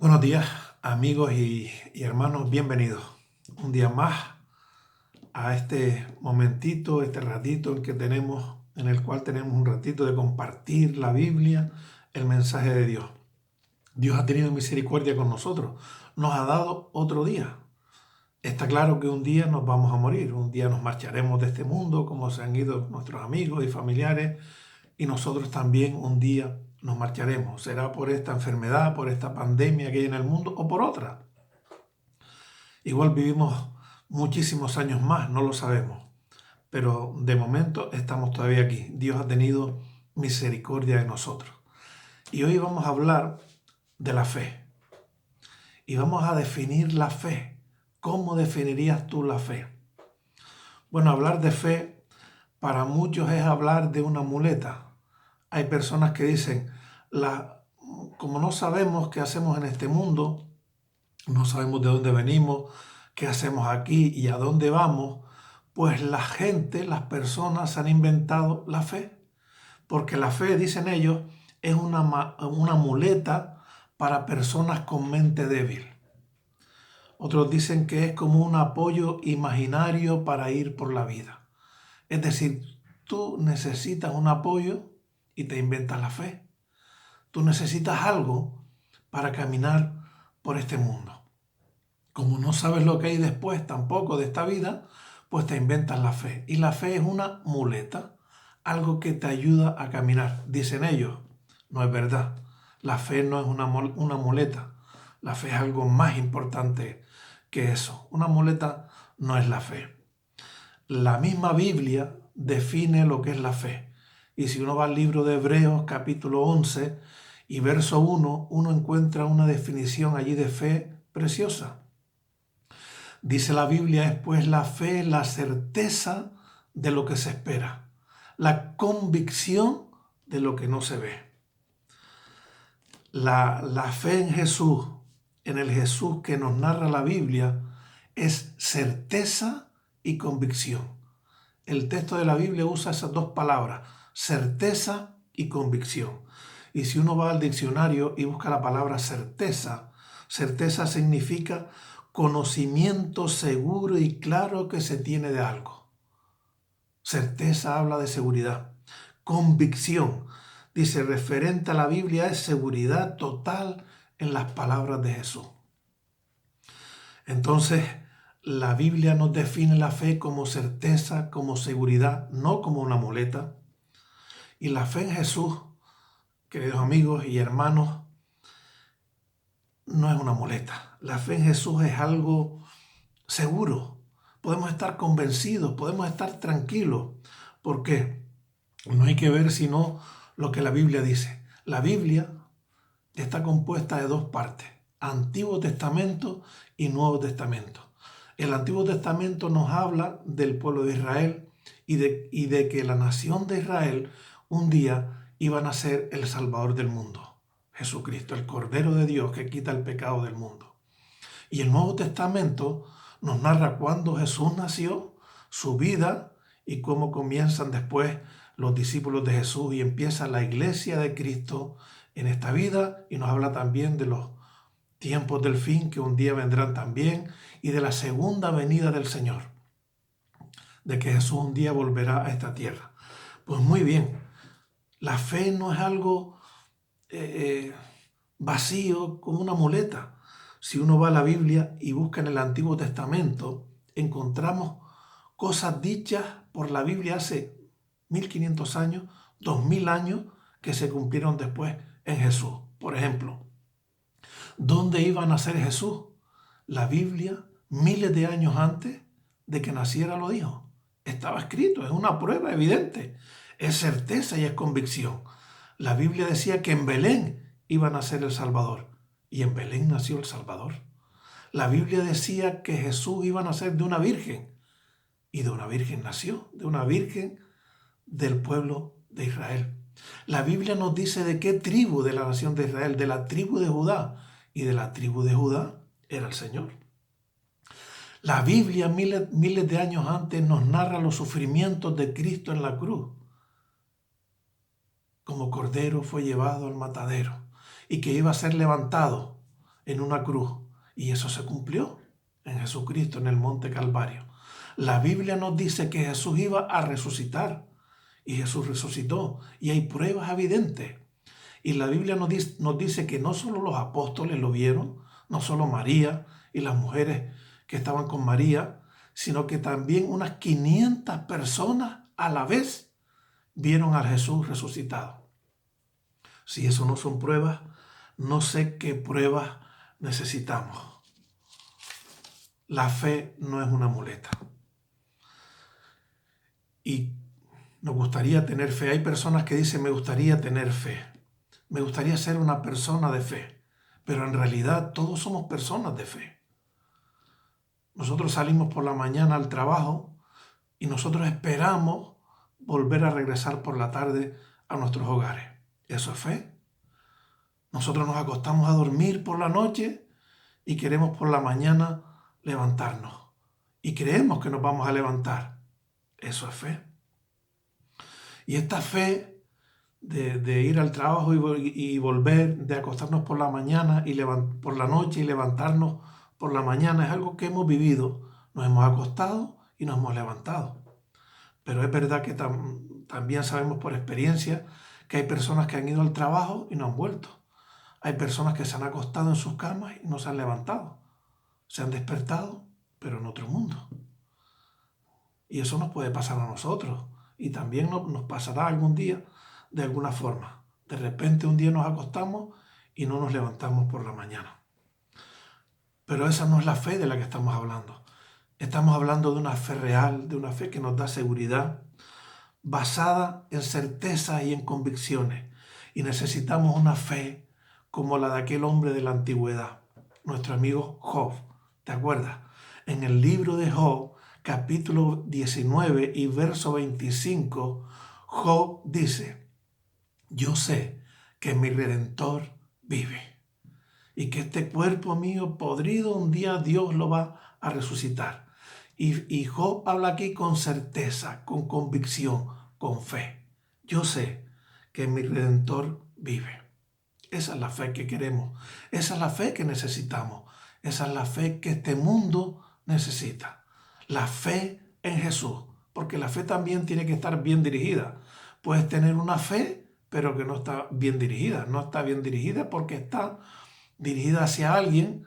Buenos días, amigos y hermanos, bienvenidos un día más a este momentito, este ratito en el cual tenemos un ratito de compartir la Biblia, el mensaje de Dios. Dios ha tenido misericordia con nosotros, nos ha dado otro día. Está claro que un día nos vamos a morir, un día nos marcharemos de este mundo, como se han ido nuestros amigos y familiares, y nosotros también un día nos marcharemos. Será por esta enfermedad, por esta pandemia que hay en el mundo o por otra. Igual vivimos muchísimos años más, no lo sabemos, pero de momento estamos todavía aquí. Dios ha tenido misericordia de nosotros. Y hoy vamos a hablar de la fe. Y vamos a definir la fe. ¿Cómo definirías tú la fe? Bueno, hablar de fe para muchos es hablar de una muleta. Hay personas que dicen, como no sabemos qué hacemos en este mundo, no sabemos de dónde venimos, qué hacemos aquí y a dónde vamos, pues la gente, las personas han inventado la fe. Porque la fe, dicen ellos, es una muleta para personas con mente débil. Otros dicen que es como un apoyo imaginario para ir por la vida. Es decir, tú necesitas un apoyo y te inventas la fe. Tú necesitas algo para caminar por este mundo. Como no sabes lo que hay después tampoco de esta vida, pues te inventas la fe. Y la fe es una muleta, algo que te ayuda a caminar. Dicen ellos, no es verdad. La fe no es una muleta. La fe es algo más importante que eso. Una muleta no es la fe. La misma Biblia define lo que es la fe. Y si uno va al libro de Hebreos capítulo 11 y verso 1, uno encuentra una definición allí de fe preciosa. Dice la Biblia, es pues la fe, la certeza de lo que se espera, la convicción de lo que no se ve. La fe en Jesús, en el Jesús que nos narra la Biblia, es certeza y convicción. El texto de la Biblia usa esas dos palabras, certeza y convicción. Y si uno va al diccionario y busca la palabra certeza, certeza significa conocimiento seguro y claro que se tiene de algo. Certeza habla de seguridad. Convicción, dice, referente a la Biblia, es seguridad total en las palabras de Jesús. Entonces, la Biblia nos define la fe como certeza, como seguridad, no como una muleta. Y la fe en Jesús, queridos amigos y hermanos, no es una muleta. La fe en Jesús es algo seguro. Podemos estar convencidos, podemos estar tranquilos. ¿Por qué? No hay que ver sino lo que la Biblia dice. La Biblia está compuesta de dos partes, Antiguo Testamento y Nuevo Testamento. El Antiguo Testamento nos habla del pueblo de Israel y de que la nación de Israel un día iban a ser el Salvador del mundo. Jesucristo, el Cordero de Dios que quita el pecado del mundo. Y el Nuevo Testamento nos narra cuándo Jesús nació, su vida y cómo comienzan después los discípulos de Jesús y empieza la iglesia de Cristo en esta vida, y nos habla también de los tiempos del fin que un día vendrán también y de la segunda venida del Señor, de que Jesús un día volverá a esta tierra. Pues muy bien, la fe no es algo vacío como una muleta. Si uno va a la Biblia y busca en el Antiguo Testamento, encontramos cosas dichas por la Biblia hace 1500 años, 2000 años, que se cumplieron después en Jesús. Por ejemplo, ¿dónde iba a nacer Jesús? La Biblia, miles de años antes de que naciera, lo dijo. Estaba escrito, es una prueba evidente, es certeza y es convicción. La Biblia decía que en Belén iba a nacer el Salvador, y en Belén nació el Salvador. La Biblia decía que Jesús iba a nacer de una virgen, y de una virgen nació, de una virgen del pueblo de Israel. La Biblia nos dice de qué tribu de la nación de Israel, de la tribu de Judá, y de la tribu de Judá era el Señor. La Biblia, miles de años antes, nos narra los sufrimientos de Cristo en la cruz. Como cordero fue llevado al matadero y que iba a ser levantado en una cruz. Y eso se cumplió en Jesucristo, en el monte Calvario. La Biblia nos dice que Jesús iba a resucitar. Y Jesús resucitó. Y hay pruebas evidentes. Y la Biblia nos dice que no solo los apóstoles lo vieron, no solo María y las mujeres que estaban con María, sino que también unas 500 personas a la vez vieron a Jesús resucitado. Si eso no son pruebas, no sé qué pruebas necesitamos. La fe no es una muleta. Y nos gustaría tener fe. Hay personas que dicen, me gustaría tener fe. Me gustaría ser una persona de fe. Pero en realidad todos somos personas de fe. Nosotros salimos por la mañana al trabajo y nosotros esperamos volver a regresar por la tarde a nuestros hogares. ¿Eso es fe? Nosotros nos acostamos a dormir por la noche y queremos por la mañana levantarnos. Y creemos que nos vamos a levantar. ¿Eso es fe? Y esta fe de ir al trabajo y volver, de acostarnos por la mañana y por la noche y levantarnos por la mañana, es algo que hemos vivido. Nos hemos acostado y nos hemos levantado. Pero es verdad que también sabemos por experiencia que hay personas que han ido al trabajo y no han vuelto. Hay personas que se han acostado en sus camas y no se han levantado. Se han despertado, pero en otro mundo. Y eso nos puede pasar a nosotros. Y también nos pasará algún día de alguna forma. De repente un día nos acostamos y no nos levantamos por la mañana. Pero esa no es la fe de la que estamos hablando. Estamos hablando de una fe real, de una fe que nos da seguridad, basada en certeza y en convicciones. Y necesitamos una fe como la de aquel hombre de la antigüedad, nuestro amigo Job. ¿Te acuerdas? En el libro de Job, capítulo 19 y verso 25, Job dice, yo sé que mi Redentor vive y que este cuerpo mío podrido un día Dios lo va a resucitar. Y Job habla aquí con certeza, con convicción, con fe. Yo sé que mi Redentor vive. Esa es la fe que queremos. Esa es la fe que necesitamos. Esa es la fe que este mundo necesita. La fe en Jesús. Porque la fe también tiene que estar bien dirigida. Puedes tener una fe, pero que no está bien dirigida. No está bien dirigida porque está dirigida hacia alguien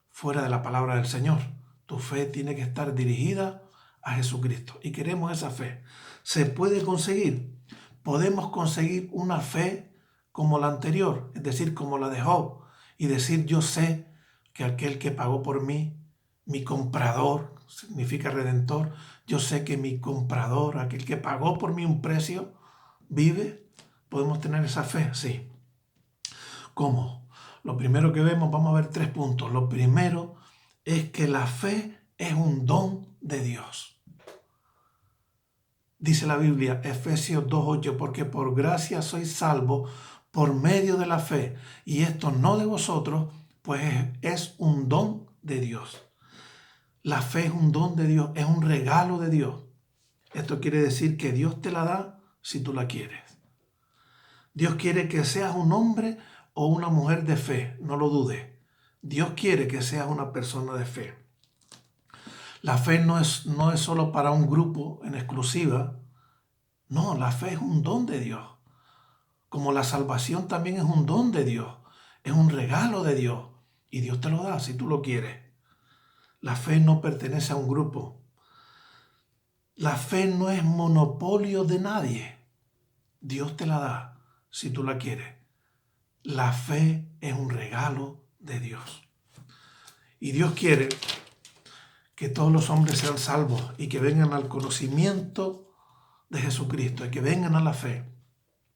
fuera de la palabra del Señor. Tu fe tiene que estar dirigida a Jesucristo. Y queremos esa fe. ¿Se puede conseguir? Podemos conseguir una fe como la anterior, es decir, como la de Job, y decir, yo sé que aquel que pagó por mí, mi comprador, significa redentor, yo sé que mi comprador, aquel que pagó por mí un precio, vive. ¿Podemos tener esa fe? Sí. ¿Cómo? Lo primero que vemos, vamos a ver 3 puntos. Lo primero es que la fe es un don de Dios. Dice la Biblia, Efesios 2:8, porque por gracia sois salvos por medio de la fe, y esto no de vosotros, pues es un don de Dios. La fe es un don de Dios, es un regalo de Dios. Esto quiere decir que Dios te la da si tú la quieres. Dios quiere que seas un hombre o una mujer de fe, no lo dudes. Dios quiere que seas una persona de fe. La fe no es solo para un grupo en exclusiva. No, la fe es un don de Dios. Como la salvación también es un don de Dios. Es un regalo de Dios. Y Dios te lo da si tú lo quieres. La fe no pertenece a un grupo. La fe no es monopolio de nadie. Dios te la da si tú la quieres. La fe es un regalo de Dios. Y Dios quiere que todos los hombres sean salvos y que vengan al conocimiento de Jesucristo y que vengan a la fe.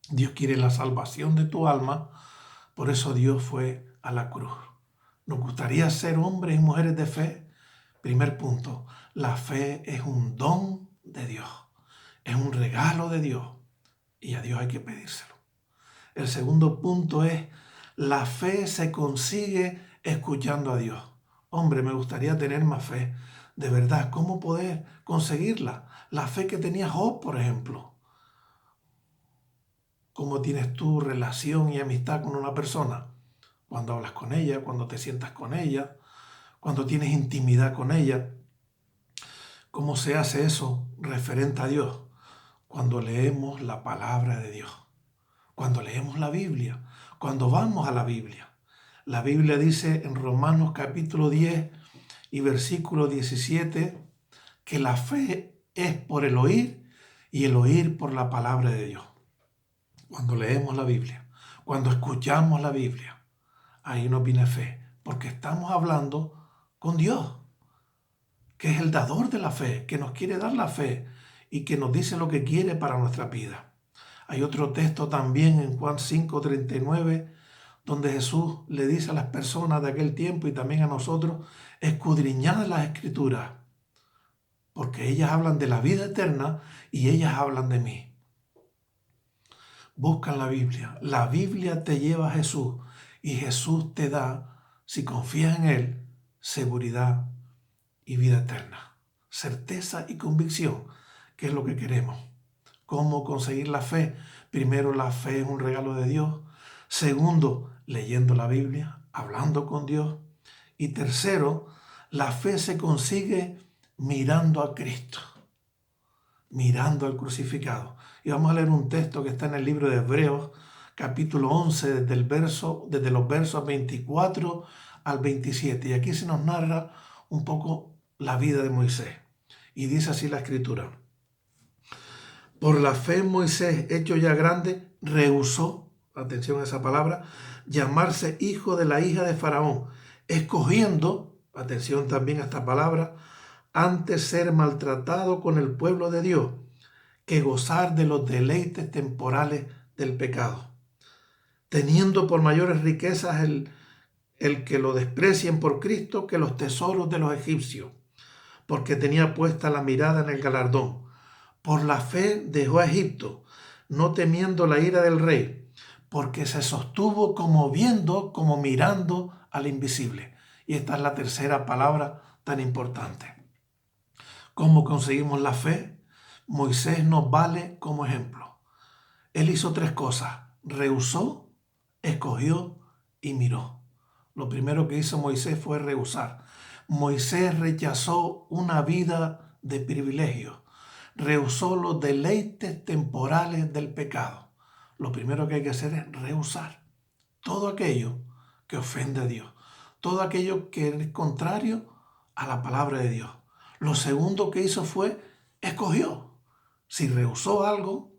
Dios quiere la salvación de tu alma, por eso Dios fue a la cruz. ¿Nos gustaría ser hombres y mujeres de fe? Primer punto, la fe es un don de Dios, es un regalo de Dios y a Dios hay que pedírselo. El segundo punto es, la fe se consigue escuchando a Dios. Hombre, me gustaría tener más fe. De verdad, ¿cómo poder conseguirla? La fe que tenía Job, por ejemplo. ¿Cómo tienes tu relación y amistad con una persona? cuando hablas con ella, cuando te sientas con ella, cuando tienes intimidad con ella. ¿Cómo se hace eso referente a Dios? Cuando leemos la palabra de Dios, cuando leemos la Biblia, cuando vamos a la Biblia. La Biblia dice en Romanos capítulo 10 y versículo 17 que la fe es por el oír y el oír por la palabra de Dios. Cuando leemos la Biblia, cuando escuchamos la Biblia, ahí nos viene fe, porque estamos hablando con Dios, que es el dador de la fe, que nos quiere dar la fe y que nos dice lo que quiere para nuestra vida. Hay otro texto también en Juan 5:39, donde Jesús le dice a las personas de aquel tiempo y también a nosotros, escudriñad las Escrituras, porque ellas hablan de la vida eterna y ellas hablan de mí. Buscan la Biblia te lleva a Jesús y Jesús te da, si confías en Él, seguridad y vida eterna, certeza y convicción, que es lo que queremos. ¿Cómo conseguir la fe? Primero, la fe es un regalo de Dios. Segundo, leyendo la Biblia, hablando con Dios. Y tercero, la fe se consigue mirando a Cristo, mirando al crucificado. Y vamos a leer un texto que está en el libro de Hebreos, capítulo 11, desde los versos 24 al 27. Y aquí se nos narra un poco la vida de Moisés. Y dice así la Escritura. Por la fe Moisés, hecho ya grande, rehusó, atención a esa palabra, llamarse hijo de la hija de Faraón, escogiendo, atención también a esta palabra, antes ser maltratado con el pueblo de Dios, que gozar de los deleites temporales del pecado, teniendo por mayores riquezas el que lo desprecien por Cristo que los tesoros de los egipcios, porque tenía puesta la mirada en el galardón. Por la fe dejó a Egipto, no temiendo la ira del rey, porque se sostuvo como mirando al invisible. Y esta es la tercera palabra tan importante. ¿Cómo conseguimos la fe? Moisés nos vale como ejemplo. Él hizo tres cosas: rehusó, escogió y miró. Lo primero que hizo Moisés fue rehusar. Moisés rechazó una vida de privilegios. Rehusó los deleites temporales del pecado. Lo primero que hay que hacer es rehusar todo aquello que ofende a Dios, todo aquello que es contrario a la palabra de Dios. Lo segundo que hizo fue escogió. Si rehusó algo,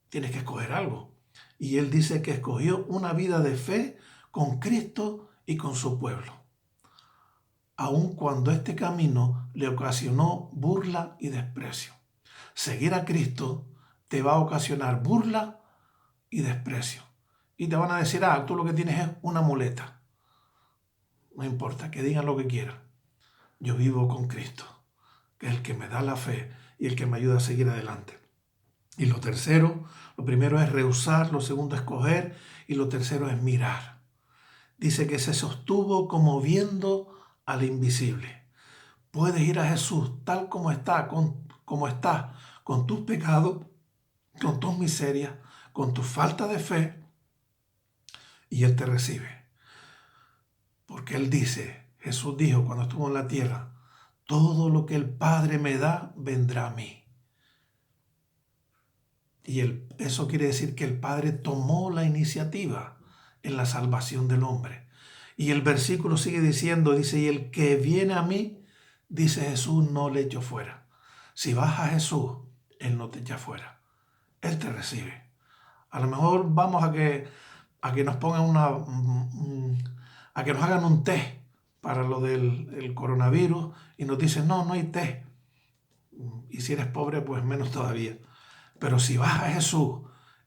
tienes que escoger algo. Y él dice que escogió una vida de fe con Cristo y con su pueblo, aun cuando este camino le ocasionó burla y desprecio. Seguir a Cristo te va a ocasionar burla y desprecio. Y te van a decir, tú lo que tienes es una muleta. No importa, que digan lo que quieran. Yo vivo con Cristo, que es el que me da la fe y el que me ayuda a seguir adelante. Y lo primero es rehusar, lo segundo es escoger y lo tercero es mirar. Dice que se sostuvo como viendo al invisible. Puedes ir a Jesús tal como está, con tus pecados, con tus miserias, con tu falta de fe, y Él te recibe. Porque Él dice, Jesús dijo cuando estuvo en la tierra, todo lo que el Padre me da, vendrá a mí. Y eso quiere decir que el Padre tomó la iniciativa en la salvación del hombre. Y el versículo sigue diciendo, y el que viene a mí, dice Jesús, no le echo fuera. Si vas a Jesús, Él no te echa fuera. Él te recibe. A lo mejor vamos a que nos pongan a que nos hagan un test para lo del coronavirus y nos dicen, no hay test. Y si eres pobre, pues menos todavía. Pero si vas a Jesús,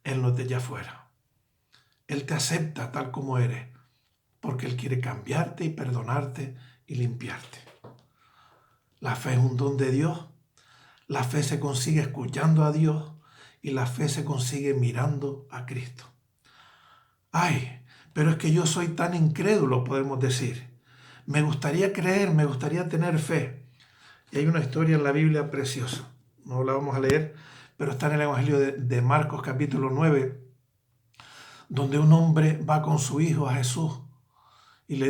Él no te echa fuera. Él te acepta tal como eres, porque Él quiere cambiarte y perdonarte y limpiarte. La fe es un don de Dios. La fe se consigue escuchando a Dios y la fe se consigue mirando a Cristo. Pero es que yo soy tan incrédulo, podemos decir. Me gustaría creer, me gustaría tener fe. Y hay una historia en la Biblia preciosa. No la vamos a leer, pero está en el Evangelio de Marcos capítulo 9, donde un hombre va con su hijo a Jesús y le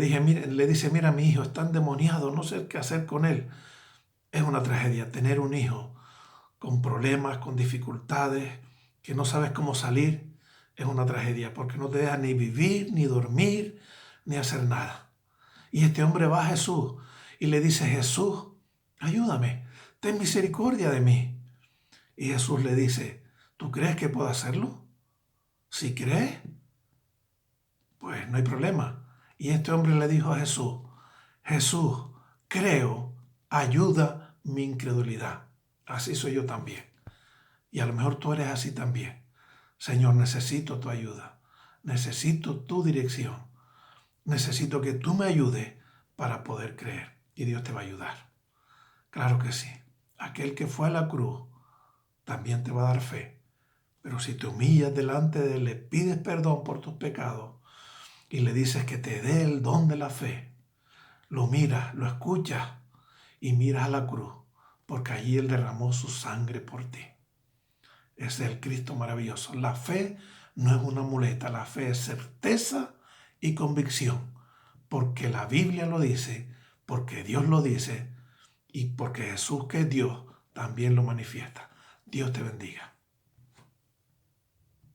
dice, mira, mi hijo está endemoniado, no sé qué hacer con él. Es una tragedia tener un hijo con problemas, con dificultades, que no sabes cómo salir. Es una tragedia porque no te deja ni vivir, ni dormir, ni hacer nada. Y este hombre va a Jesús y le dice, Jesús, ayúdame, ten misericordia de mí. Y Jesús le dice, ¿tú crees que puedo hacerlo? Si crees, pues no hay problema. Y este hombre le dijo a Jesús, Jesús, creo, ayuda mi incredulidad. Así soy yo también. Y a lo mejor tú eres así también. Señor, necesito tu ayuda. Necesito tu dirección. Necesito que tú me ayudes para poder creer. Y Dios te va a ayudar. Claro que sí. Aquel que fue a la cruz también te va a dar fe. Pero si te humillas delante de Él, le pides perdón por tus pecados y le dices que te dé el don de la fe, lo miras, lo escuchas y miras a la cruz, porque allí Él derramó su sangre por ti. Ese es el Cristo maravilloso. La fe no es una muleta, la fe es certeza y convicción, porque la Biblia lo dice, porque Dios lo dice y porque Jesús, que es Dios, también lo manifiesta. Dios te bendiga.